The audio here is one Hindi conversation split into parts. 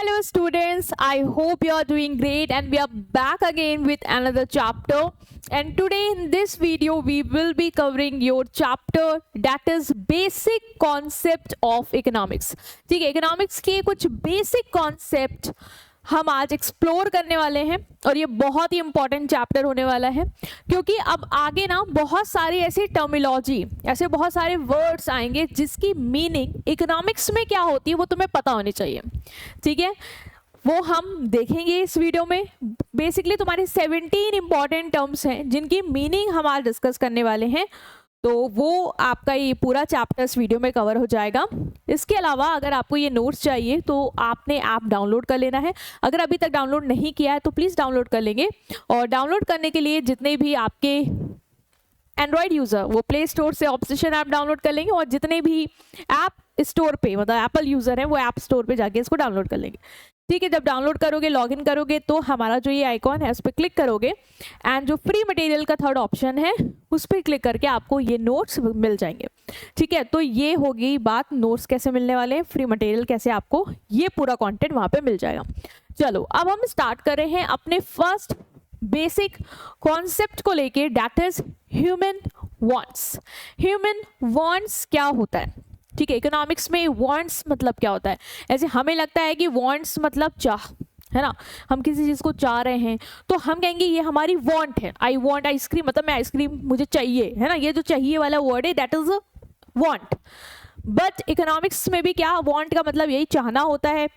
Hello students, I hope you are doing great and we are back again with another chapter. And today in this video we will be covering your chapter that is basic concept of economics. ठीक है, economics के कुछ basic concept हम आज एक्सप्लोर करने वाले हैं और ये बहुत ही इंपॉर्टेंट चैप्टर होने वाला है क्योंकि अब आगे ना बहुत सारी ऐसी टर्मिनोलॉजी, ऐसे बहुत सारे वर्ड्स आएंगे जिसकी मीनिंग इकोनॉमिक्स में क्या होती है वो तुम्हें पता होनी चाहिए। ठीक है, वो हम देखेंगे इस वीडियो में। बेसिकली तुम्हारे 17 इंपॉर्टेंट टर्म्स हैं जिनकी मीनिंग हम आज डिस्कस करने वाले हैं, तो वो आपका ये पूरा चैप्टर इस वीडियो में कवर हो जाएगा। इसके अलावा अगर आपको ये नोट्स चाहिए तो आपने ऐप डाउनलोड कर लेना है। अगर अभी तक डाउनलोड नहीं किया है तो प्लीज़ डाउनलोड कर लेंगे, और डाउनलोड करने के लिए जितने भी आपके एंड्रॉयड यूज़र वो प्ले स्टोर से ऑब्सेशन ऐप डाउनलोड कर लेंगे, और जितने भी ऐप स्टोर पे मतलब एप्पल यूज़र हैं वो ऐप स्टोर पे जाके इसको डाउनलोड कर लेंगे। ठीक है, जब डाउनलोड करोगे, लॉगिन करोगे तो हमारा जो ये आइकॉन है उस पर क्लिक करोगे एंड जो फ्री मटेरियल का थर्ड ऑप्शन है उस पर क्लिक करके आपको ये नोट्स मिल जाएंगे। ठीक है, तो ये होगी बात, नोट्स कैसे मिलने वाले हैं, फ्री मटेरियल कैसे आपको ये पूरा कंटेंट वहाँ पे मिल जाएगा। चलो अब हम स्टार्ट कर रहे हैं अपने फर्स्ट बेसिक कॉन्सेप्ट को लेके, that is human wants. Human wants क्या होता है? ठीक है, इकोनॉमिक्स में वांट्स मतलब क्या होता है? ऐसे हमें लगता है कि वांट्स मतलब चाह है ना, हम किसी चीज़ को चाह रहे हैं तो हम कहेंगे ये हमारी वांट है। आई वांट आइसक्रीम, मतलब मैं आइसक्रीम मुझे चाहिए, है ना, ये जो चाहिए वाला वर्ड है that is want. But economics में भी क्या वांट का मतलब यही चाहना होता है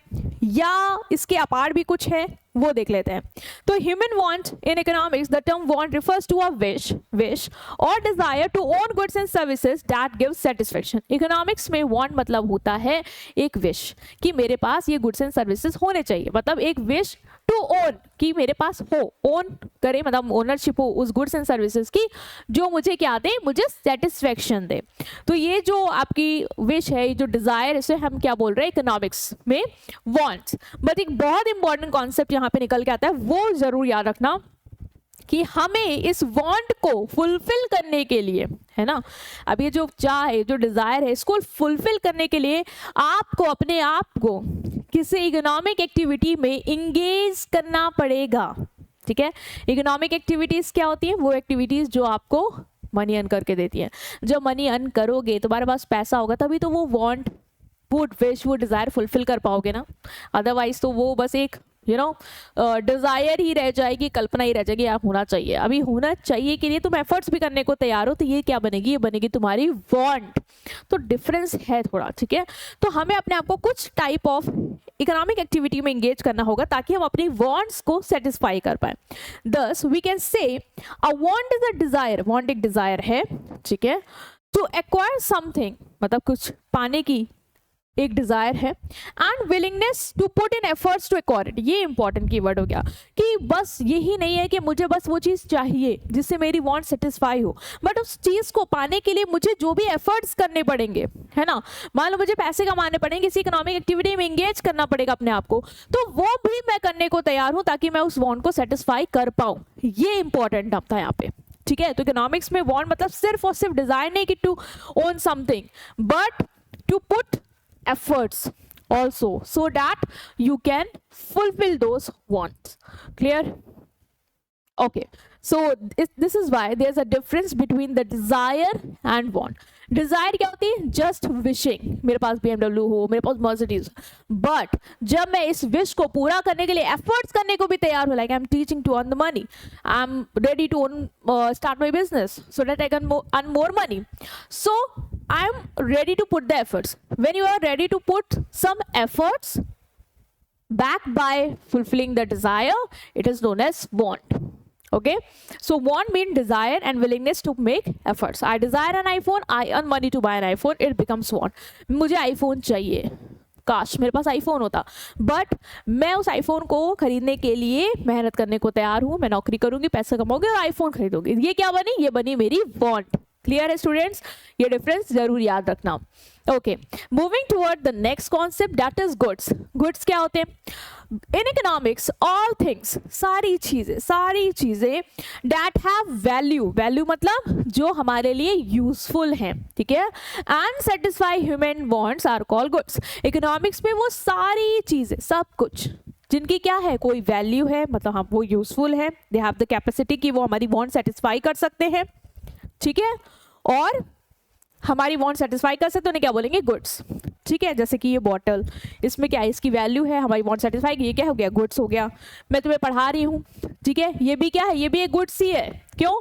या इसके अपार भी कुछ है, वो देख लेते हैं। तो human want in economics, the term want refers to a wish or desire to own goods and services that give satisfaction. Economics में वांट मतलब होता है एक विश कि मेरे पास ये गुड्स एंड सर्विसेज होने चाहिए, मतलब एक विश टू ओन कि मेरे पास हो, ओन करे मतलब ओनरशिप हो उस गुड्स एंड सर्विसेज की जो मुझे क्या दे, मुझे सेटिस्फेक्शन दे। तो ये जो आपकी विश है, ये जो डिजायर, इसे हम क्या बोल रहे हैं इकोनॉमिक्स में वांट्स। बट एक बहुत इंपॉर्टेंट कॉन्सेप्ट यहाँ पे निकल के आता है, वो जरूर याद रखना कि हमें इस वांट को फुलफिल करने के लिए, है ना, अब ये जो चाह है, जो डिजायर है, इसको फुलफिल करने के लिए आपको अपने आप को किसी इकोनॉमिक एक्टिविटी में इंगेज करना पड़ेगा। ठीक है, इकोनॉमिक एक्टिविटीज क्या होती हैं? वो एक्टिविटीज जो आपको मनी अर्न करके देती हैं। जब मनी अर्न करोगे, तुम्हारे पास पैसा होगा, तभी तो वो वांट, वो विश, वो डिजायर फुलफिल कर पाओगे ना। अदरवाइज तो वो बस एक डिजायर ही रह जाएगी, कल्पना ही रह जाएगी, यार होना चाहिए। अभी होना चाहिए के लिए तुम एफर्ट्स भी करने को तैयार हो तो ये क्या बनेगी? ये बनेगी तुम्हारी वांट। तो डिफरेंस है थोड़ा। ठीक है, तो हमें अपने आप को कुछ टाइप ऑफ इकोनॉमिक एक्टिविटी में एंगेज करना होगा ताकि हम अपनी वांट्स को सेटिस्फाई कर पाए। दस we can say a want is a desire, want एक डिजायर है, ठीक है, टू एक्वायर समथिंग मतलब कुछ पाने की एक डिजायर है, and willingness to put in efforts to acquire it. ये इंपॉर्टेंट कीवर्ड हो गया कि बस यही नहीं है कि मुझे बस वो चीज़ चाहिए जिससे मेरी वांट सेटिस्फाई हो, बट उस चीज़ को पाने के लिए मुझे जो भी एफर्ट्स करने पड़ेंगे, है ना, मान लो मुझे पैसे कमाने पड़ेंगे, किसी इकोनॉमिक एक्टिविटी में एंगेज करना पड़ेगा अपने आप को, तो वो भी मैं करने को तैयार हूँ ताकि मैं उस वांट को सेटिस्फाई कर पाऊँ। ये इंपॉर्टेंट अब था यहाँ पे। ठीक है, तो इकोनॉमिक्स में वांट मतलब सिर्फ और सिर्फ डिजायर नहीं कि to own something, but to put efforts also so that you can fulfill those wants. Clear? Okay, so this is why there's a difference between the desire and want. Desire क्या होती है? जस्ट विशिंग, मेरे पास BMW हो, मेरे पास मर्सिडीज। बट जब मैं इस विश को पूरा करने के लिए एफर्ट्स करने को भी तैयार हूँ, like I am teaching to earn the money, I am ready to start my business so that I can earn more money, so I am ready to put the efforts. When you are ready to put some efforts backed by fulfilling the desire, it is known as want. Okay, so want means desire and willingness to make efforts. I desire an iPhone, I earn money to buy an iPhone, it becomes want. मुझे iPhone चाहिए, काश मेरे पास आईफोन होता, बट मैं उस आईफोन को खरीदने के लिए मेहनत करने को तैयार हूँ, मैं नौकरी करूंगी, पैसा कमाऊंगी और आईफोन खरीदूंगी। ये क्या बनी? ये बनी मेरी वांट। क्लियर है स्टूडेंट्स? ये डिफरेंस जरूर याद रखना। Okay, moving toward the next concept that is goods. Goods क्या होते हैं? इन इकोनॉमिक्स ऑल थिंग्स, सारी चीजें दैट हैव वैल्यू, वैल्यू मतलब जो हमारे लिए यूजफुल हैं, ठीक है, and satisfy human wants are called goods. Economics में वो सारी चीजें, सब कुछ जिनकी क्या है, कोई वैल्यू है, मतलब हम वो यूजफुल है, दे हैव द कैपेसिटी कि वो हमारी वांट सेटिस्फाई कर सकते हैं, ठीक है, और हमारी वांट सेटिस्फाई कर सकते हैं, उन्हें क्या बोलेंगे? गुड्स. ठीक है, जैसे कि ये बॉटल, इसमें क्या है, इसकी वैल्यू है, हमारी वांट सेटिस्फाई, ये क्या हो गया? गुड्स हो गया. मैं तुम्हें पढ़ा रही हूँ, ठीक है, ये भी क्या है, ये भी एक गुड्स ही है. क्यों?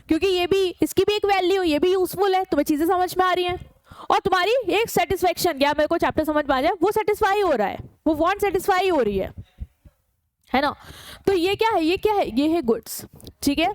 क्योंकि ये भी, इसकी भी एक वैल्यू, ये भी यूजफुल है, तुम्हें चीजें समझ में आ रही हैं, और तुम्हारी एक सेटिस्फेक्शन, क्या मेरे को चैप्टर समझ में आ जाए, वो सेटिस्फाई हो रहा है, वो वांट सेटिस्फाई हो रही है ना. तो ये क्या है, ये क्या है, ये है गुड्स. ठीक है,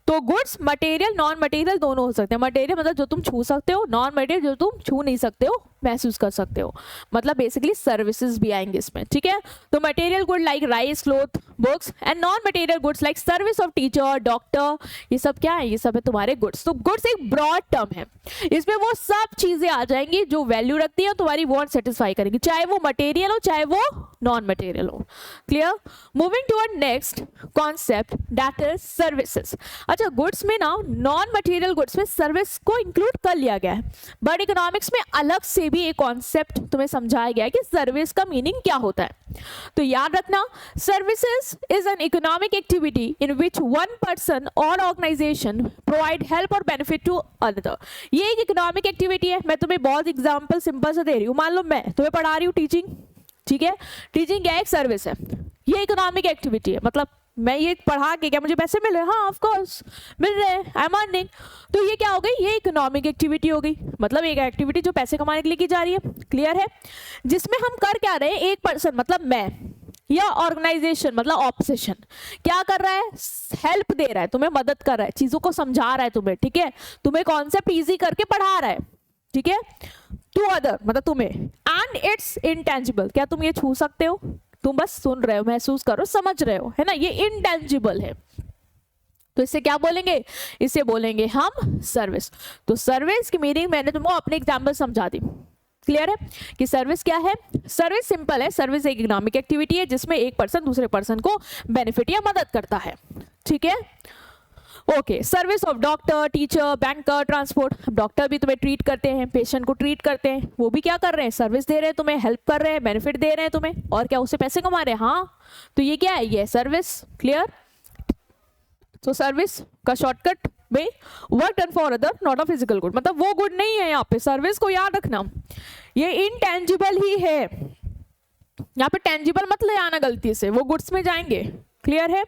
तो गुड्स मटेरियल नॉन मटेरियल दोनों हो सकते हैं. मटेरियल मतलब जो तुम छू सकते हो, नॉन मटेरियल जो तुम छू नहीं सकते हो, महसूस कर सकते हो, मतलब बेसिकली सर्विसेज भी आएंगे इसमें. ठीक है, तो material good like rice, cloth, books, and non material goods like service of teacher, doctor, ये सब क्या है, ये सब है तुम्हारे गुड्स. तो गुड्स एक ब्रॉड टर्म है, इसमें वो सब चीजें आ जाएंगी जो वैल्यू रखती है और तुम्हारी वांट सेटिस्फाई करेंगी, चाहे वो मटेरियल हो चाहे वो नॉन मटेरियल हो. Clear? Moving toward next concept that is services. अच्छा, गुड्स में ना नॉन मटेरियल गुड्स में सर्विस को इंक्लूड कर लिया गया है, बट इकोनॉमिक्स में अलग से भी एक कॉन्सेप्ट तुम्हें समझाया गया है कि सर्विस का मीनिंग क्या होता है. तो याद रखना, services is an economic activity in which one person और ऑर्गेनाइजेशन प्रोवाइड हेल्प और बेनिफिट टू अदर. ये एक इकोनॉमिक एक्टिविटी है. मैं तुम्हें बहुत एग्जांपल सिंपल से दे रही हूँ. मान लो मैं तुम्हें पढ़ा रही हूँ टीचिंग, ठीक है, टीचिंग क्या एक सर्विस है, ये इकोनॉमिक एक्टिविटी है, मतलब मैं ये पढ़ा के क्या मुझे पैसे मिल रहे हैं? हाँ, ऑफ कोर्स मिल रहे हैं, आई एम अर्निंग. तो ये क्या हो गई, ये इकोनॉमिक एक्टिविटी हो गई, मतलब एक एक्टिविटी जो पैसे कमाने के लिए की जा रही है. क्लियर है? जिसमें हम कर क्या रहे हैं, एक पर्सन मतलब मैं, या ऑर्गेनाइजेशन मतलब ऑपोजिशन क्या कर रहा है, हेल्प दे रहा है, तुम्हें मदद कर रहा है, चीजों को समझा रहा है तुम्हें, ठीक है, तुम्हें कॉन्सेप्ट इजी करके पढ़ा रहा है, ठीक है, टू अदर मतलब तुम्हें. एंड इट्स इनटेंजिबल, क्या तुम ये छू सकते हो? तुम बस सुन रहे हो, महसूस करो, समझ रहे हो, है ना, ये इनटेंजिबल है. तो इसे क्या बोलेंगे, इसे बोलेंगे हम सर्विस. तो सर्विस की मीनिंग मैंने तुमको अपने एग्जाम्पल समझा दी. क्लियर है कि सर्विस क्या है? सर्विस सिंपल है, सर्विस एक इकोनॉमिक एक्टिविटी है जिसमें एक पर्सन दूसरे पर्सन को बेनिफिट या मदद करता है. ठीक है, okay. Service of doctor, teacher, banker, transport. Doctor भी तुम्हें ट्रीट करते हैं, पेशेंट को ट्रीट करते हैं, वो भी क्या कर रहे हैं, सर्विस दे रहे हैं तुम्हें, हेल्प कर रहे हैं, बेनिफिट दे रहे हैं तुम्हें, और क्या उससे पैसे कमा रहे हैं. हाँ, तो ये क्या है, ये सर्विस. क्लियर? तो सर्विस का शॉर्टकट में work done for other not a physical good, मतलब वो गुड नहीं है यहाँ पे. सर्विस को याद रखना, ये इनटेंजिबल ही है, यहाँ पे टेंजिबल मत ले आना गलती से, वो गुड्स में जाएंगे. क्लियर है?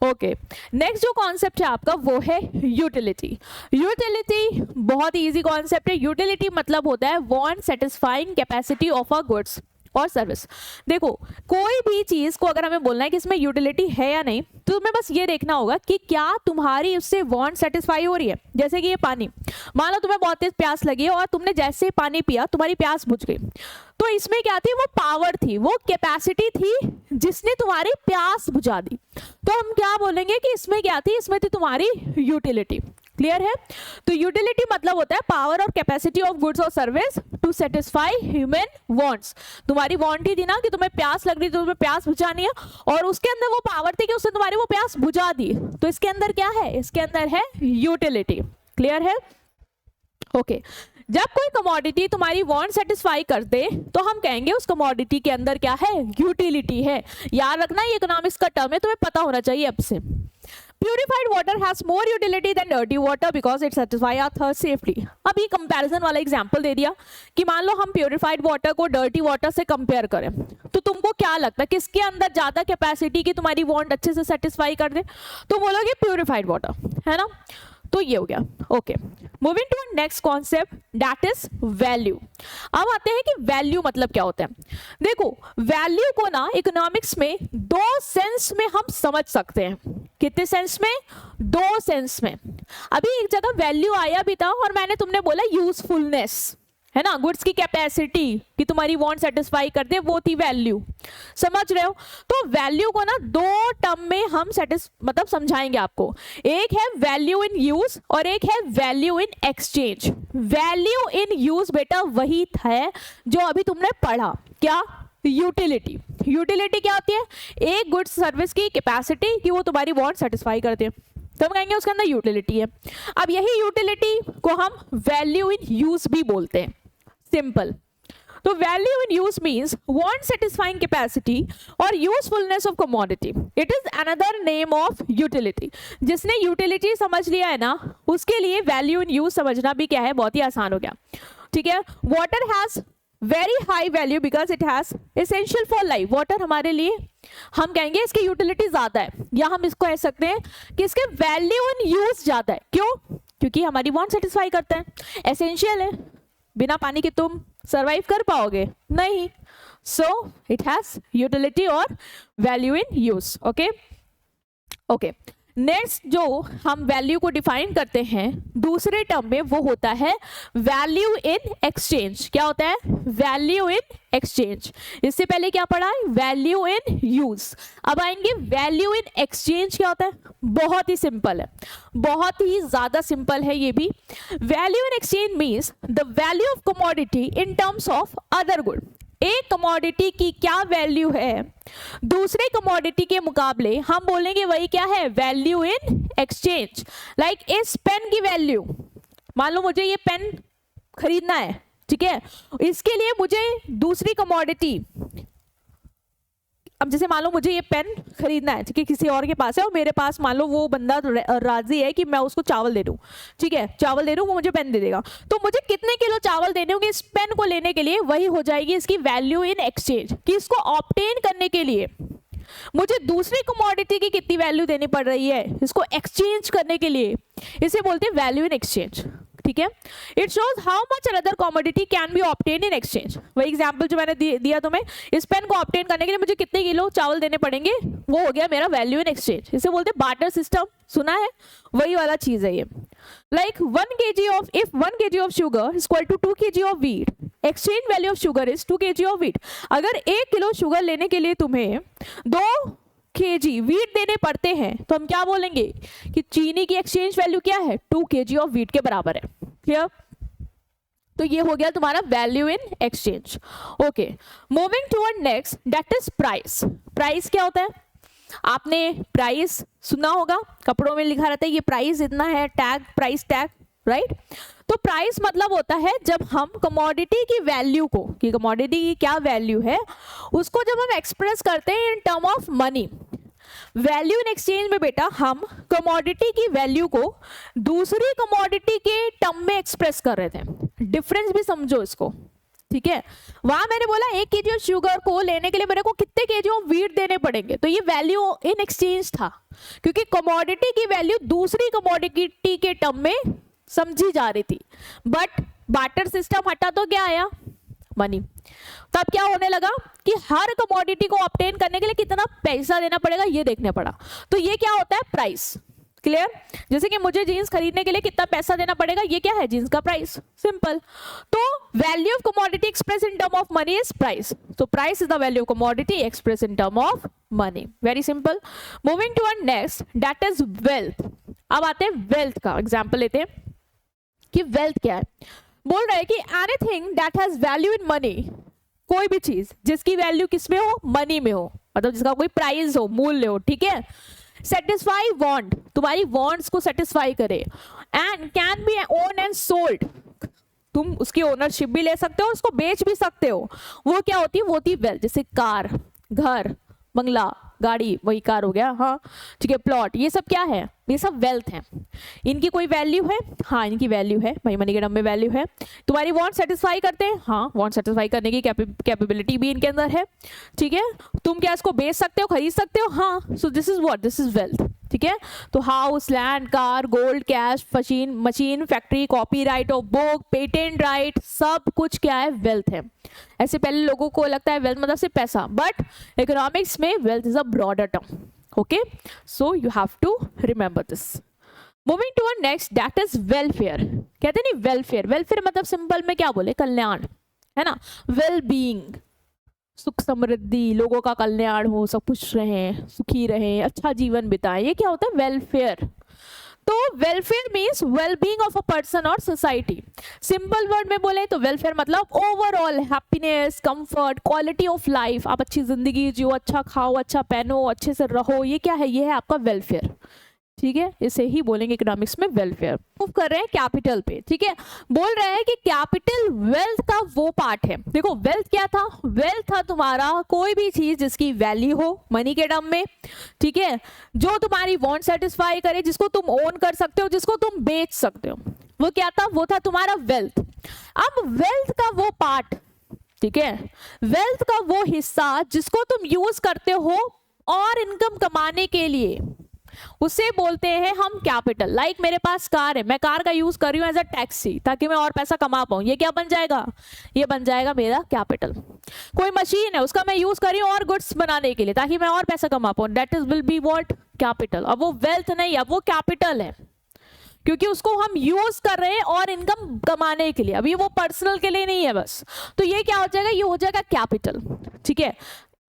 ओके. नेक्स्ट जो कॉन्सेप्ट है आपका वो है यूटिलिटी. यूटिलिटी बहुत ही इजी कॉन्सेप्ट है. यूटिलिटी मतलब होता है want satisfying capacity of a goods और सर्विस. देखो, कोई भी चीज को अगर हमें बोलना है कि इसमें यूटिलिटी है या नहीं, तो तुम्हें बस ये देखना होगा कि क्या तुम्हारी उससे वांट सेटिस्फाई हो रही है. जैसे कि ये पानी, मान लो तुम्हें बहुत तेज प्यास लगी है और तुमने जैसे पानी पिया तुम्हारी प्यास बुझ गई, तो इसमें क्या थी, वो पावर थी, वो कैपेसिटी थी जिसने तुम्हारी प्यास बुझा दी. तो हम क्या बोलेंगे कि इसमें क्या थी, इसमें थी तुम्हारी यूटिलिटी. क्लियर है? तो यूटिलिटी मतलब होता है पावर और कैपेसिटी ऑफ गुड्स और service to satisfy human wants. तुम्हारी वांट ही थी ना कि तुम्हें प्यास लग रही, तो तुम्हें प्यास बुझानी है, और उसके अंदर वो पावर थी कि उसने तुम्हारी वो प्यास बुझा दी. तो इसके अंदर क्या है, इसके अंदर है यूटिलिटी. क्लियर है? ओके. जब कोई कमोडिटी तुम्हारी वांट सेटिस्फाई कर दे तो हम कहेंगे उस कमोडिटी के अंदर क्या है, यूटिलिटी है. याद रखना, ये इकोनॉमिक्स का टर्म है, तुम्हें पता होना चाहिए अब से. Purified water has more utility than dirty water because it satisfies our thirst safely. अब ये कंपैरिजन वाला एग्जांपल दे दिया कि मान लो हम प्योरीफाइड वाटर को डर्टी वाटर से कंपेयर करें, तो तुमको क्या लगता है किसके अंदर ज्यादा कैपेसिटी की तुम्हारी वांट अच्छे से सेटिस्फाई कर दे? तो बोलोगे प्योरीफाइड वाटर, है ना. तो ये हो गया. Okay. Moving to next concept that is value. अब आते हैं कि वैल्यू मतलब क्या होता है. देखो, वैल्यू को ना इकोनॉमिक्स में दो सेंस में हम समझ सकते हैं. कितने सेंस में? दो सेंस में. अभी एक जगह वैल्यू आया भी था और मैंने तुमने बोला यूजफुलनेस. है ना, गुड्स की कैपेसिटी कि तुम्हारी वांट सेटिस्फाई कर दे, वो थी वैल्यू। समझ रहे हो? तो वैल्यू को ना दो टर्म में हम मतलब समझाएंगे आपको। एक है वैल्यू इन यूज और एक है value in exchange. Value in use बेटा वही है जो अभी तुमने पढ़ा, क्या? यूटिलिटी। यूटिलिटी क्या होती है? एक गुड्स सर्विस की कैपेसिटी कि वो तुम्हारी वांट सेटिस्फाई करते हैं, तो हम कहेंगे उसके अंदर यूटिलिटी है। अब यही यूटिलिटी को हम वैल्यू इन यूज भी बोलते हैं, सिंपल। तो value in use means want satisfying capacity or usefulness of commodity. It is another name of utility. जिसने यूटिलिटी समझ लिया है ना, उसके लिए वैल्यू इन यूज समझना भी क्या है, बहुत ही आसान हो गया। ठीक है, water has very high value because it has essential for life. Water हमारे लिए, हम कहेंगे इसकी यूटिलिटी ज्यादा है, या हम इसको कह सकते हैं कि इसके वैल्यू इन यूज ज्यादा है। क्यों? क्योंकि हमारी वांट सेटिस्फाई करता है, एसेंशियल है, बिना पानी के तुम सर्वाइव कर पाओगे नहीं। सो इट हैज यूटिलिटी और value in use. Okay okay, next जो हम वैल्यू को डिफाइन करते हैं दूसरे टर्म में, वो होता है वैल्यू इन एक्सचेंज। क्या होता है? Value in exchange. इससे पहले क्या पढ़ा है? Value in use. अब आएंगे वैल्यू इन एक्सचेंज। क्या होता है? बहुत ही सिंपल है, बहुत ही ज्यादा सिंपल है ये भी। Value in exchange means the value of commodity in terms of other good. एक कमोडिटी की क्या वैल्यू है दूसरे कमोडिटी के मुकाबले, हम बोलेंगे वही क्या है? Value in exchange. लाइक इस पेन की वैल्यू, मान लो मुझे ये पेन खरीदना है, ठीक है, इसके लिए मुझे दूसरी कमोडिटी, अब जैसे मान लो मुझे ये पेन खरीदना है, ठीक है, किसी और के पास है और मेरे पास मान लो वो बंदा राजी है कि मैं उसको चावल दे दूं, ठीक है, चावल दे दूं, वो मुझे पेन दे देगा। तो मुझे कितने किलो चावल देने होंगे इस पेन को लेने के लिए? वही हो जाएगी इसकी वैल्यू इन एक्सचेंज, कि इसको ऑब्टेन करने के लिए मुझे दूसरी कमोडिटी की कितनी वैल्यू देनी पड़ रही है इसको एक्सचेंज करने के लिए। इसे बोलते हैं वैल्यू इन एक्सचेंज। ठीक है, it shows how much another commodity can be obtain in exchange. वही एग्जांपल जो मैंने दिया तुम्हें, इस पेन को ऑब्टेन करने के लिए मुझे कितने किलो चावल देने पड़ेंगे, वो हो गया मेरा वैल्यू इन एक्सचेंज। इसे बोलते हैं बार्टर सिस्टम, सुना है? वही वाला चीज है ये। Like 1 kg of, if 1 kg of sugar is equal to 2 kg of wheat, exchange value of sugar is 2 kg of wheat. अगर 1 किलो शुगर लेने के लिए तुम्हें 2 kg व्हीट देने पड़ते हैं, तो हम क्या बोलेंगे कि चीनी की एक्सचेंज वैल्यू क्या है? 2 kg ऑफ व्हीट के बराबर है। क्लियर? तो ये हो गया तुम्हारा value in exchange. Okay, moving toward next, that is price. Price क्या होता है? आपने प्राइस सुना होगा, कपड़ों में लिखा रहता है ये प्राइस इतना है, टैग, प्राइस टैग, राइट? तो प्राइस मतलब होता है जब हम कमोडिटी की वैल्यू को, कि कमोडिटी की क्या वैल्यू है, उसको जब हम एक्सप्रेस करते हैं इन term of money. Value in exchange में बेटा हम कमोडिटी की वैल्यू को दूसरी कमोडिटी के टर्म में एक्सप्रेस कर रहे थे। डिफरेंस भी समझो इसको, ठीक है? वहां मैंने बोला 1 kg ऑफ शुगर को लेने के लिए मेरे को कितने kg ऑफ व्हीट देने पड़ेंगे, तो ये वैल्यू इन एक्सचेंज था, क्योंकि कमोडिटी की वैल्यू दूसरी कमोडिटी के टर्म में समझी जा रही थी। बट बार्टर सिस्टम हटा तो क्या आया? मनी। तब क्या होने लगा कि हर कमोडिटी को ऑब्टेन करने के लिए कितना पैसा देना पड़ेगा ये देखने पड़ा। तो ये क्या होता है? प्राइस। क्लियर? जैसे कि मुझे जीन्स खरीदने के लिए कितना पैसा देना पड़ेगा, ये क्या है? जीन्स का प्राइस। सिंपल। तो value of commodity express in term of money is price. तो price is the value of commodity express in term of money. Very simple. Moving to our next, that is wealth. अब आते हैं वेल्थ का एग्जाम्पल लेते हैं कि वेल्थ क्या है। बोल रहा है कि anything that has value in money, कोई भी चीज जिसकी वैल्यू किस में हो? मनी में हो, मतलब जिसका कोई प्राइस हो, मूल्य हो, ठीक है? सेटिस्फाई वांट, तुम्हारी वांट्स को सेटिस्फाई करे, and can be own and sold, तुम उसकी ओनरशिप भी ले सकते हो, उसको बेच भी सकते हो। वो क्या होती है? वो होती है वेल्थ। जैसे कार, घर, बंगला, गाड़ी, वही कार हो गया, हाँ ठीक है, प्लॉट, ये सब क्या है? ये सब वेल्थ है। इनकी कोई वैल्यू है? हाँ इनकी वैल्यू है, भाई मनी के टर्म में वैल्यू है। तुम्हारी वांट सेटिस्फाई करते हैं? हाँ, वांट सेटिस्फाई करने की कैपेबिलिटी भी इनके अंदर है, ठीक है? तुम क्या इसको बेच सकते हो, खरीद सकते हो? हाँ। So this is what? This is wealth, ठीक है? तो house, land, car, gold, cash, machine, factory, copyright of book, patent right, सब कुछ क्या है? वेल्थ है। ऐसे पहले लोगों को लगता है वेल्थ मतलब सिर्फ पैसा, बट इकोनॉमिक्स में wealth is a broader term. Okay, so you have to remember this. Moving to next that is welfare. कहते नहीं वेलफेयर, वेलफेयर मतलब सिंपल में क्या बोले, कल्याण, है ना, वेल बीइंग, सुख समृद्धि, लोगों का कल्याण हो, सब खुश रहें, सुखी रहें, अच्छा जीवन बिताएं, ये क्या होता है, वेलफेयर। तो welfare means wellbeing of a person और सोसाइटी। सिंपल वर्ड में बोले तो वेलफेयर मतलब overall happiness, comfort, quality of life, आप अच्छी जिंदगी जियो, अच्छा खाओ, अच्छा पहनो, अच्छे से रहो, ये क्या है, ये है आपका वेलफेयर। ठीक है, इसे ही बोलेंगे इकोनॉमिक्स में वेलफेयर। मूव कर रहे हैं कैपिटल पे। ठीक है, बोल रहे हैं कि कैपिटल वेल्थ का वो पार्ट है। देखो वेल्थ क्या था, वेल्थ था तुम्हारा कोई भी चीज जिसकी वैल्यू हो मनी के टर्म में, ठीक है, जो तुम्हारी वांट सेटिस्फाई करे, जिसको तुम ओन कर सकते हो, जिसको तुम बेच सकते हो, वो क्या था, वो था तुम्हारा वेल्थ। अब वेल्थ का वो पार्ट, ठीक है, वेल्थ का वो हिस्सा जिसको तुम यूज करते हो और इनकम कमाने के लिए, उसे बोलते हैं हम कैपिटल। लाइक मेरे पास कार है, मैं कार का यूज कर रही हूँ एज अ टैक्सी ताकि मैं और पैसा कमा पाऊं, ये क्या बन जाएगा, ये बन जाएगा मेरा कैपिटल। कोई मशीन है, उसका मैं यूज कर रही हूँ और गुड्स बनाने के लिए ताकि मैं और पैसा कमा पाऊं, that is will be what, capital. अब वो वेल्थ नहीं, अब वो कैपिटल है, क्योंकि उसको हम यूज कर रहे हैं और इनकम कमाने के लिए, अभी वो पर्सनल के लिए नहीं है बस। तो ये क्या हो जाएगा, ये हो जाएगा कैपिटल। ठीक है,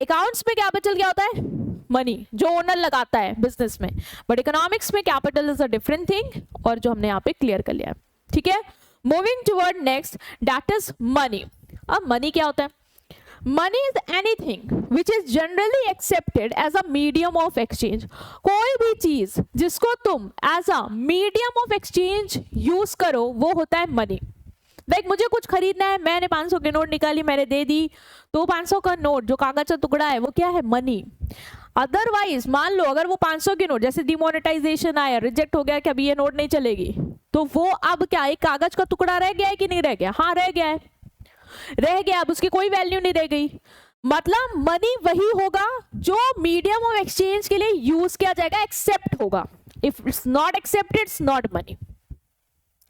अकाउंट्स में कैपिटल क्या होता है, मनी, जो ओनर लगाता है बिजनेस में, बट इकोनॉमिक्स में capital is a different thing, और जो हमने यहाँ पे क्लियर कर लिया है। ठीक है, moving toward next that is money. अब मनी क्या होता है, money is anything which is generally accepted as a medium of exchange. कोई भी चीज जिसको तुम as a medium of exchange use करो वो होता है मनी। लाइक मुझे कुछ खरीदना है, मैंने 500 की नोट निकाली, मैंने दे दी, तो 500 का नोट जो कागज का टुकड़ा है वो क्या है, मनी। अदरवाइज मान लो अगर वो 500 की नोट जैसे डिमोनेटाइजेशन आया, रिजेक्ट हो गया कि अभी ये नोट नहीं चलेगी, तो वो अब क्या एक कागज का टुकड़ा रह गया है कि नहीं रह गया, हाँ रह गया है, रह गया, अब उसकी कोई वैल्यू नहीं रह गई। मतलब मनी वही होगा जो मीडियम ऑफ एक्सचेंज के लिए यूज किया जाएगा, एक्सेप्ट होगा। If it's not accepted it's not money.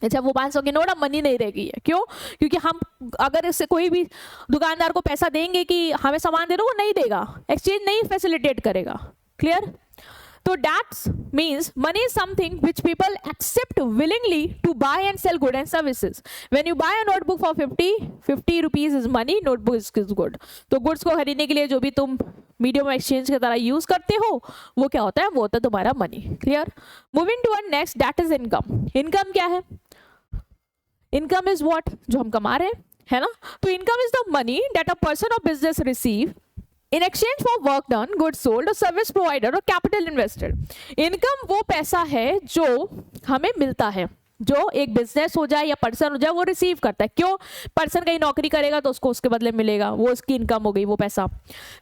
अच्छा, वो 500 की नोट अब मनी नहीं रह गई है, क्यों, क्योंकि हम अगर इससे कोई भी दुकानदार को पैसा देंगे कि हमें सामान दे दो, वो नहीं देगा, एक्सचेंज नहीं फैसिलिटेट करेगा। क्लियर, तो that's means money is something which people accept willingly to buy and sell good and services. When you buy a notebook for 50 rupees is money, notebook is good. तो गुड्स को खरीदने के लिए जो भी तुम मीडियम एक्सचेंज की तरह यूज करते हो वो क्या होता है, वो होता है तुम्हारा money. Clear, moving to next that is income. Income क्या है, इनकम इज व्हाट, जो हम कमा रहे हैं, है ना। तो income is the money that a person or business receive in exchange for work done, good sold or service provider or capital invested. Income वो पैसा है जो हमें मिलता है, जो एक बिजनेस हो जाए या पर्सन हो जाए वो रिसीव करता है। क्यों, पर्सन कहीं नौकरी करेगा तो उसको उसके बदले मिलेगा, वो उसकी इनकम हो गई वो पैसा।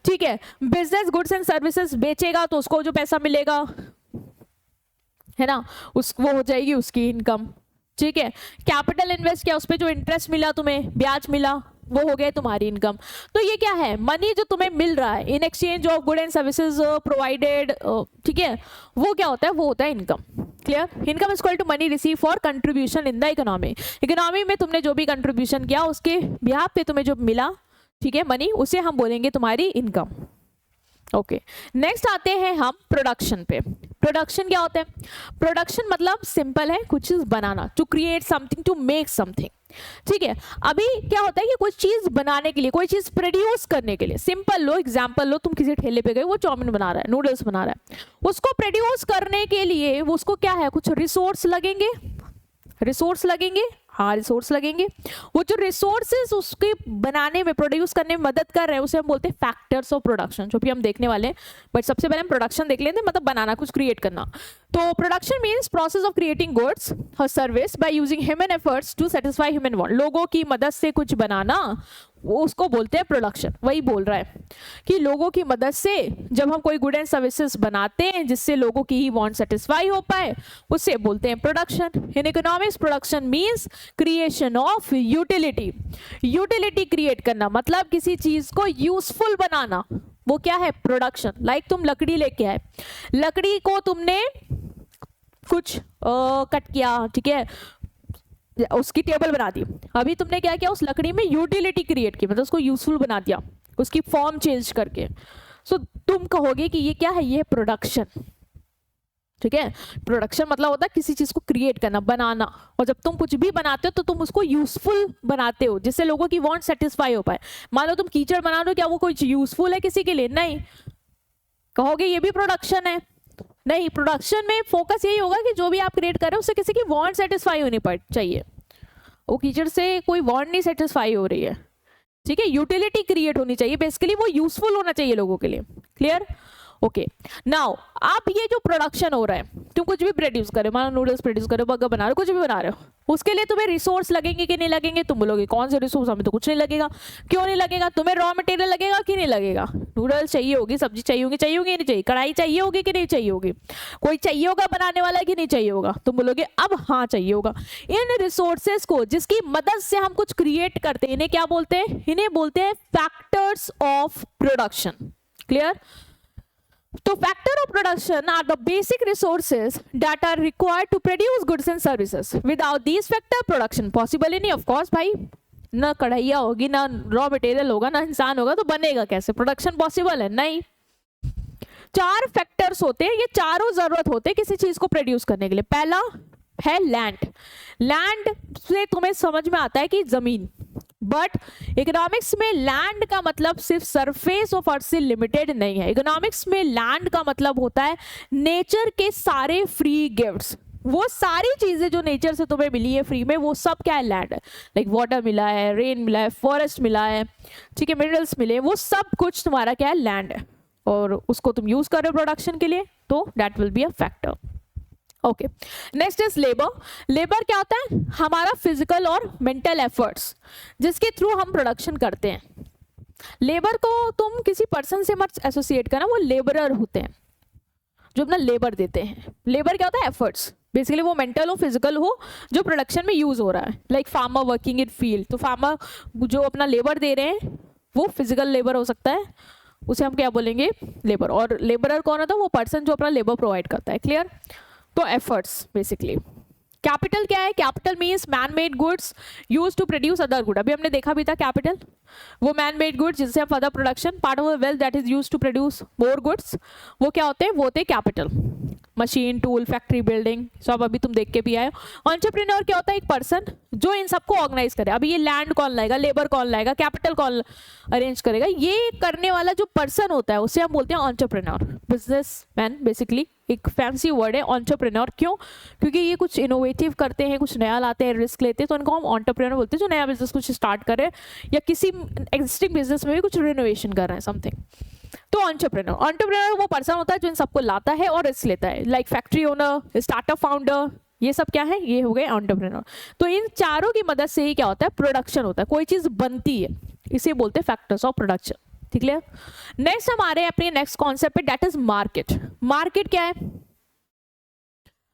ठीक है, बिजनेस गुड्स एंड सर्विसेज बेचेगा तो उसको जो पैसा मिलेगा, है ना, वो हो जाएगी उसकी इनकम। ठीक है, कैपिटल इन्वेस्ट किया, उस पर जो इंटरेस्ट मिला, तुम्हें ब्याज मिला, वो हो गया तुम्हारी इनकम। तो ये क्या है, मनी जो तुम्हें मिल रहा है in exchange of good and services provided, ठीक है, वो क्या होता है, वो होता है income. Clear, income is equal to money receive for contribution in the economy. Economy में तुमने जो भी कंट्रीब्यूशन किया उसके बिहाफ पे तुम्हें जो मिला, ठीक है, मनी, उसे हम बोलेंगे तुम्हारी इनकम। ओके, नेक्स्ट आते हैं हम प्रोडक्शन पे। प्रोडक्शन क्या होता है, प्रोडक्शन मतलब सिंपल है, कुछ चीज बनाना, to create something, to make something. ठीक है, अभी क्या होता है कि कुछ चीज बनाने के लिए, कोई चीज प्रोड्यूस करने के लिए, सिंपल लो एग्जांपल लो, तुम किसी ठेले पे गए, वो चाउमीन बना रहा है, नूडल्स बना रहा है, उसको प्रोड्यूस करने के लिए वो उसको क्या है, कुछ रिसोर्स लगेंगे, रिसोर्स लगेंगे, हाँ रिसोर्स लगेंगे। वो जो रिसोर्सेज उसके बनाने में, प्रोड्यूस करने में मदद कर रहे हैं, उसे हम बोलते हैं फैक्टर्स ऑफ प्रोडक्शन, जो भी हम देखने वाले हैं। बट सबसे पहले हम प्रोडक्शन देख लेते हैं, मतलब बनाना, कुछ क्रिएट करना। तो production means process of creating goods और service by using human efforts to satisfy human want. लोगों की मदद से कुछ बनाना, वो उसको बोलते हैं प्रोडक्शन। वही बोल रहा है कि लोगों की मदद से जब हम कोई गुड एंड सर्विसेज बनाते हैं जिससे लोगों की ही वांट सेटिस्फाई हो पाए, उससे बोलते हैं production. In economics production means creation of utility. Utility create करना मतलब किसी चीज को यूजफुल बनाना, वो क्या है, प्रोडक्शन। लाइक तुम लकड़ी लेके आए, लकड़ी को तुमने कुछ कट किया, ठीक है, उसकी टेबल बना दी। अभी तुमने क्या किया, उस लकड़ी में यूटिलिटी क्रिएट की, मतलब उसको यूजफुल बना दिया, उसकी फॉर्म चेंज करके। सो तुम कहोगे कि ये क्या है, ये प्रोडक्शन। ठीक है। प्रोडक्शन मतलब होता है किसी चीज को क्रिएट करना, बनाना, और जब तुम कुछ भी बनाते हो तो तुम उसको यूजफुल बनाते हो जिससे लोगों की वांट सेटिस्फाई हो पाए। मान लो तुम कीचड़ बना रहे हो, क्या वो कोई यूजफुल है किसी के लिए? नहीं। कहोगे ये भी प्रोडक्शन है? नहीं। प्रोडक्शन में फोकस यही होगा कि जो भी आप क्रिएट कर रहे हो उससे किसी की वांट सेटिस्फाई होनी चाहिए। वो कीचड़ से कोई वांट नहीं सेटिस्फाई हो रही है, ठीक है। यूटिलिटी क्रिएट होनी चाहिए, बेसिकली वो यूजफुल होना चाहिए लोगों के लिए। क्लियर? ओके। नाउ अब ये जो प्रोडक्शन हो रहा है, तुम कुछ भी प्रोड्यूस कर रहे हो, मान लो नूडल्स प्रोड्यूस कर रहे हो, बर्गर बना रहे हो, कुछ भी बना रहे हो, उसके लिए तुम्हें रिसोर्स लगेंगे कि नहीं लगेंगे? तुम बोलोगे कौन से रिसोर्स, हमें तो कुछ नहीं लगेगा। क्यों नहीं लगेगा? तुम्हें रॉ मटेरियल लगेगा कि नहीं लगेगा? नूडल्स चाहिए होगी, सब्जी चाहिए होगी, चाहिए होगी नहीं चाहिए? कढ़ाई चाहिए होगी कि नहीं चाहिए होगी? कोई चाहिए होगा बनाने वाला कि नहीं चाहिए होगा? तुम बोलोगे अब हाँ चाहिए होगा। इन रिसोर्सेस को जिसकी मदद से हम कुछ क्रिएट करते हैं, इन्हें क्या बोलते हैं? इन्हें बोलते हैं factors of production. Clear? So factor of production are the basic resources that are required to produce goods and services. Without these factor, production possible ही नहीं। Of course भाई, ना कढ़ाइया होगी, ना रॉ मटेरियल होगा, ना इंसान होगा, तो बनेगा कैसे? प्रोडक्शन पॉसिबल है? नहीं। 4 फैक्टर्स होते हैं, ये चारों जरूरत होते हैं किसी चीज को प्रोड्यूस करने के लिए। पहला है लैंड। लैंड से तुम्हें समझ में आता है कि जमीन, बट इकोनॉमिक्स में लैंड का मतलब सिर्फ सरफेस ऑफ अर्थ से लिमिटेड नहीं है। इकोनॉमिक्स में लैंड का मतलब होता है नेचर के सारे फ्री गिफ्ट्स। वो सारी चीजें जो नेचर से तुम्हें मिली है फ्री में, वो सब क्या है? लैंड है। लाइक वाटर मिला है, रेन मिला है, फॉरेस्ट मिला है, ठीक है, मिनरल्स मिले, वो सब कुछ तुम्हारा क्या है? लैंड है। और उसको तुम यूज कर रहे हो प्रोडक्शन के लिए, तो that will be a factor. Okay. Next is labour. Labour क्या होता है? हमारा फिजिकल और मेंटल एफर्ट्स जिसके थ्रू हम प्रोडक्शन करते हैं। लेबर को तुम किसी पर्सन से मत एसोसिएट करना, वो लेबरर होते हैं जो अपना लेबर देते हैं। लेबर क्या होता है? एफर्ट्स। बेसिकली वो मेंटल हो, फिजिकल हो, जो प्रोडक्शन में यूज हो रहा है। Like farmer working in field, तो फार्मर जो अपना लेबर दे रहे हैं वो फिजिकल लेबर हो सकता है, उसे हम क्या बोलेंगे? लेबर। और लेबरर कौन होता है? वो पर्सन जो अपना लेबर प्रोवाइड करता है। क्लियर? तो एफर्ट्स बेसिकली। कैपिटल क्या है? Capital means man made goods use to produce other good. अभी हमने देखा भी था कैपिटल, वो मैन मेड गुड्स जिससे हम further production, part of the wealth that is use to produce more goods, वो क्या होते हैं? वो होते हैं capital. Machine, tool, factory, building, सब अभी तुम देख के भी आए। एंटरप्रेन्योर क्या होता है? एक पर्सन जो इन सबको ऑर्गेनाइज करे। अभी ये लैंड कौन लाएगा? लेबर कौन लाएगा? कैपिटल कौन अरेंज करेगा? ये करने वाला जो पर्सन होता है उसे हम बोलते हैं एंटरप्रेन्योर, बिजनेसमैन। बेसिकली एक फैंसी वर्ड है एंटरप्रेन्योर। क्यों? क्योंकि ये कुछ इनोवेटिव करते हैं, कुछ नया लाते हैं, रिस्क लेते हैं, तो इनको हम एंटरप्रेन्योर बोलते हैं। जो नया बिजनेस कुछ स्टार्ट कर रहे हैं या किसी एग्जिस्टिंग बिजनेस में भी कुछ रिनोवेशन कर रहे हैं, समथिंग, तो एंटरप्रेन्योर। एंटरप्रेन्योर वो पर्सन होता है जो इन सबको लाता है और रिस्क लेता है। Like factory owner, startup founder, ये सब क्या है? ये हो गए एंटरप्रेन्योर। तो इन चारों की मदद से ही क्या होता है? प्रोडक्शन होता है, कोई चीज बनती है, इसे बोलते हैं फैक्टर्स ऑफ प्रोडक्शन। ठीक है। नेक्स्ट हमारे अपने नेक्स्ट कॉन्सेप्ट पे, दैट इज मार्केट। मार्केट क्या है?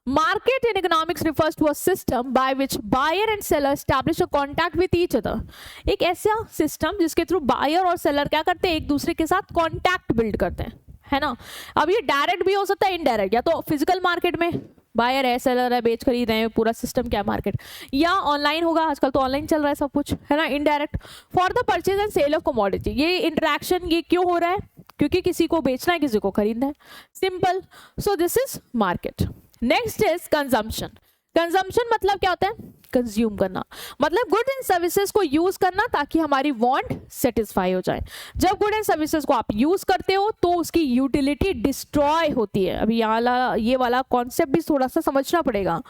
Market in economics refers to a system by which buyer and seller establish a contact with each other. एक ऐसा सिस्टम जिसके थ्रू बायर और सेलर क्या करते हैं? एक दूसरे के साथ कॉन्टैक्ट बिल्ड करते हैं, है ना। अब ये डायरेक्ट भी हो सकता है, इनडायरेक्ट, या तो फिजिकल मार्केट में बायर है, सेलर है, बेच खरीद रहे हैं, पूरा सिस्टम क्या है? मार्केट। या ऑनलाइन होगा, आजकल तो ऑनलाइन चल रहा है सब कुछ, है ना, indirect. For the purchase and sale of commodity, ये इंटरेक्शन ये क्यों हो रहा है? क्योंकि किसी को बेचना है, किसी को खरीदना है, simple. So this is market. Next is consumption. Consumption मतलब क्या होता है? कंज्यूम करना, मतलब गुड एंड सर्विसेज को यूज करना ताकि हमारी वांट सेटिस्फाई हो जाए। जब गुड एंड सर्विसेज को आप यूज करते हो तो उसकी यूटिलिटी डिस्ट्रॉय होती है। अभी ये वाला कॉन्सेप्ट भी थोड़ा सा समझना पड़ेगा।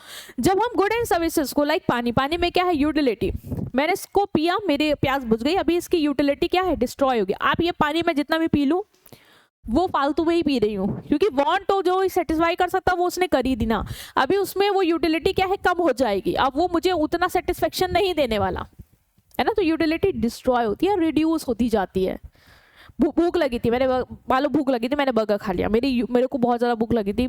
जब हम गुड एंड सर्विसेज को, लाइक पानी, पानी में क्या है? यूटिलिटी। मैंने इसको पिया, मेरी प्यास बुझ गई, अभी इसकी यूटिलिटी क्या है? डिस्ट्रॉय होगी। आप ये पानी में जितना भी पी लूं वो फालतू में ही पी रही हूँ, क्योंकि वांट तो जो सेटिस्फाई कर सकता वो उसने कर ही दी ना। अभी उसमें वो यूटिलिटी क्या है? कम हो जाएगी। अब वो मुझे उतना सेटिस्फेक्शन नहीं देने वाला, है ना। तो यूटिलिटी डिस्ट्रॉय होती है, रिड्यूस होती जाती है। भूख लगी थी, मैंने मालूम भूख लगी थी, मैंने बर्गर खा लिया, मेरे को बहुत ज़्यादा भूख लगी थी,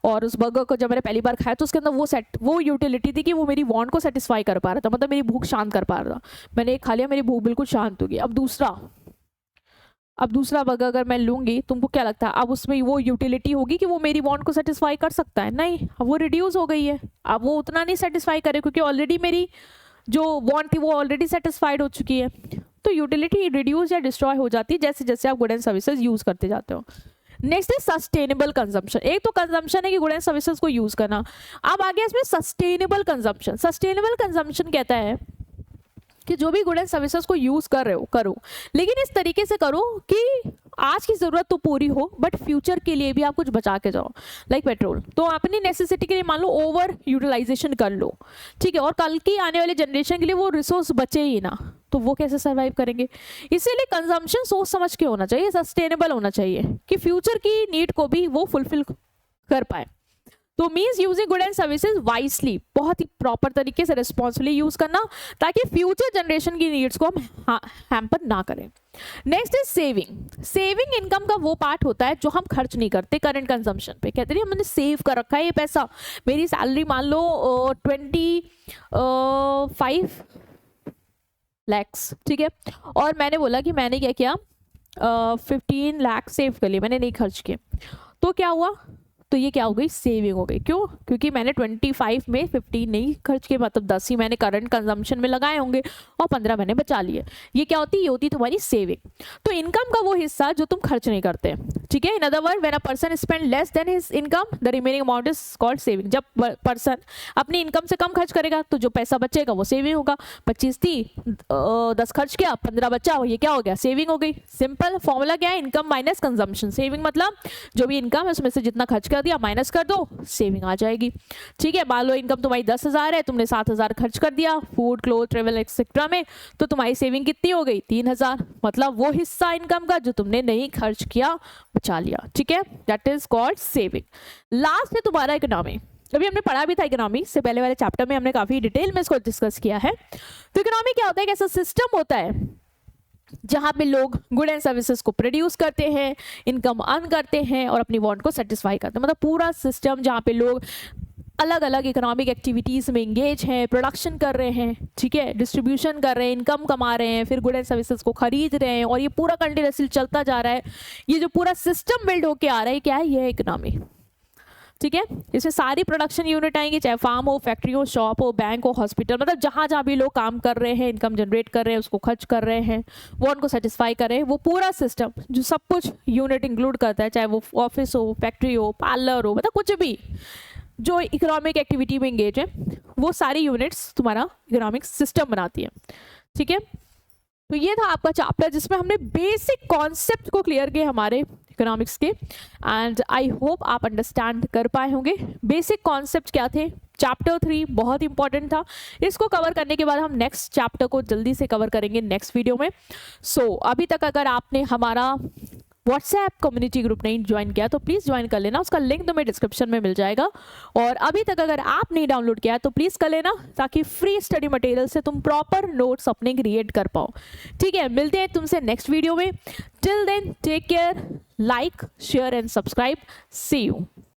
और उस बर्गर को जब मैंने पहली बार खाया तो उसके अंदर वो यूटिलिटी थी कि वो मेरी वांट को सेटिस्फाई कर पा रहा था, मतलब मेरी भूख शांत कर पा रहा था। मैंने एक खा लिया, मेरी भूख बिल्कुल शांत होगी। अब दूसरा बर्गर अगर मैं लूंगी, तुमको क्या लगता है अब उसमें वो यूटिलिटी होगी कि वो मेरी वांट को सेटिस्फाई कर सकता है? नहीं, अब वो रिड्यूस हो गई है, अब वो उतना नहीं सेटिस्फाई करे, क्योंकि ऑलरेडी मेरी जो वांट थी वो ऑलरेडी सेटिस्फाइड हो चुकी है। तो यूटिलिटी रिड्यूस या डिस्ट्रॉय हो जाती है जैसे जैसे आप गुड एंड सर्विसेज यूज करते जाते हो। नेक्स्ट है सस्टेनेबल कंजम्पशन। एक तो कंजम्पशन है कि गुड एंड सर्विसेज को यूज करना, अब आगे इसमें सस्टेनेबल कंजम्पशन। सस्टेनेबल कंजम्पशन कहता है कि जो भी गुड एंड सर्विसेज को यूज कर रहे हो करो, लेकिन इस तरीके से करो कि आज की जरूरत तो पूरी हो बट फ्यूचर के लिए भी आप कुछ बचा के जाओ। लाइक पेट्रोल तो अपनी नेसेसिटी के लिए मान लो ओवर यूटिलाइजेशन कर लो, ठीक है, और कल की आने वाली जनरेशन के लिए वो रिसोर्स बचे ही ना, तो वो कैसे सर्वाइव करेंगे। इसीलिए कंजम्पशन सोच समझ के होना चाहिए, सस्टेनेबल होना चाहिए कि फ्यूचर की नीड को भी वो फुलफिल कर पाए। तो means using good and services wisely, बहुत ही प्रॉपर तरीके से रिस्पॉन्सिबली यूज करना ताकि फ्यूचर जनरेशन की नीड्स को हम हैम्पर ना करें। Next is saving. Saving income का वो पार्ट होता है जो हम खर्च नहीं करते करंट कंजम्पशन पे। कहते हैं हमने सेव कर रखा है ये पैसा, मेरी सैलरी मान लो 25 lakhs, ठीक है, और मैंने बोला कि मैंने क्या किया 15 लाख सेव कर लिए, मैंने नहीं खर्च किए, तो क्या हुआ, तो ये क्या हो गई, सेविंग हो गई। क्यों, क्योंकि मैंने 25 में 15 नहीं खर्च किए, मतलब 10 ही मैंने करंट कंजम्पशन में लगाए होंगे और 15 मैंने बचा लिए। ये क्या होती है, ये होती तुम्हारी सेविंग। तो इनकम का वो हिस्सा जो तुम खर्च नहीं करते, ठीक है। In other word when a person spend less than his income the remaining amount is called saving. जब पर्सन अपनी इनकम से कम खर्च करेगा तो जो पैसा बचेगा वो सेविंग होगा। 25 थी, 10 खर्च किया, 15 बचा, ये क्या हो गया, सेविंग हो गई। सिंपल फॉर्मूला क्या है, इनकम माइनस कंजम्पशन। सेविंग मतलब जो भी इनकम है उसमें से जितना खर्च दिया माइनस कर दो, सेविंग आ जाएगी, ठीक है। मान लो इनकम तुम्हारी 10,000 है, तुमने 7,000 खर्च कर दिया फूड क्लोथ ट्रेवल एक्सेट्रा में, तो तुम्हारी सेविंग कितनी हो गई, 3,000। मतलब वो हिस्सा इनकम का जो तुमने नहीं खर्च किया बचा लिया, ठीक है, that is called saving. Last है तुम्हारा इकोनॉमी। अभी हमने पढ़ा भी था इकोनॉमी से, पहले वाले चैप्टर में हमने काफी डिटेल में इसको डिस्कस किया है। तो इकोनॉमी क्या होता है, एक ऐसा सिस्टम होता है जहाँ पे लोग गुड एंड सर्विसेज को प्रोड्यूस करते हैं, इनकम अर्न करते हैं और अपनी वांट को सेटिस्फाई करते हैं। मतलब पूरा सिस्टम जहाँ पे लोग अलग अलग इकोनॉमिक एक्टिविटीज़ में इंगेज हैं, प्रोडक्शन कर रहे हैं, ठीक है, डिस्ट्रीब्यूशन कर रहे हैं, इनकम कमा रहे हैं, फिर गुड एंड सर्विसेज को खरीद रहे हैं, और ये पूरा कंटिन्यूअसली चलता जा रहा है। ये जो पूरा सिस्टम बिल्ड होके आ रहा है, क्या है, ये है इकोनॉमी, ठीक है। इसमें सारी प्रोडक्शन यूनिट आएंगी, चाहे फार्म हो, फैक्ट्री हो, शॉप हो, बैंक हो, हॉस्पिटल, मतलब जहाँ जहाँ भी लोग काम कर रहे हैं, इनकम जनरेट कर रहे हैं, उसको खर्च कर रहे हैं, वो उनको सेटिस्फाई कर रहे हैं। वो पूरा सिस्टम जो सब कुछ यूनिट इंक्लूड करता है, चाहे वो ऑफिस हो, फैक्ट्री हो, पार्लर हो, मतलब कुछ भी जो इकोनॉमिक एक्टिविटी में इंगेज है, वो सारी यूनिट्स तुम्हारा इकोनॉमिक सिस्टम बनाती है, ठीक है। तो ये था आपका चैप्टर जिसमें हमने बेसिक कॉन्सेप्ट को क्लियर किया हमारे इकोनॉमिक्स के, एंड आई होप आप अंडरस्टैंड कर पाए होंगे। बेसिक कॉन्सेप्ट क्या थे, चैप्टर 3 बहुत इंपॉर्टेंट था। इसको कवर करने के बाद हम नेक्स्ट चैप्टर को जल्दी से कवर करेंगे नेक्स्ट वीडियो में। सो अभी तक अगर आपने हमारा व्हाट्सएप कम्युनिटी ग्रुप नहीं ज्वाइन किया तो प्लीज़ ज्वाइन कर लेना, उसका लिंक तुम्हें डिस्क्रिप्शन में मिल जाएगा। और अभी तक अगर आप नहीं डाउनलोड किया तो प्लीज़ कर लेना, ताकि फ्री स्टडी मटेरियल से तुम प्रॉपर नोट्स अपने क्रिएट कर पाओ, ठीक है। मिलते हैं तुमसे नेक्स्ट वीडियो में। Till then take care, like share and subscribe, see you.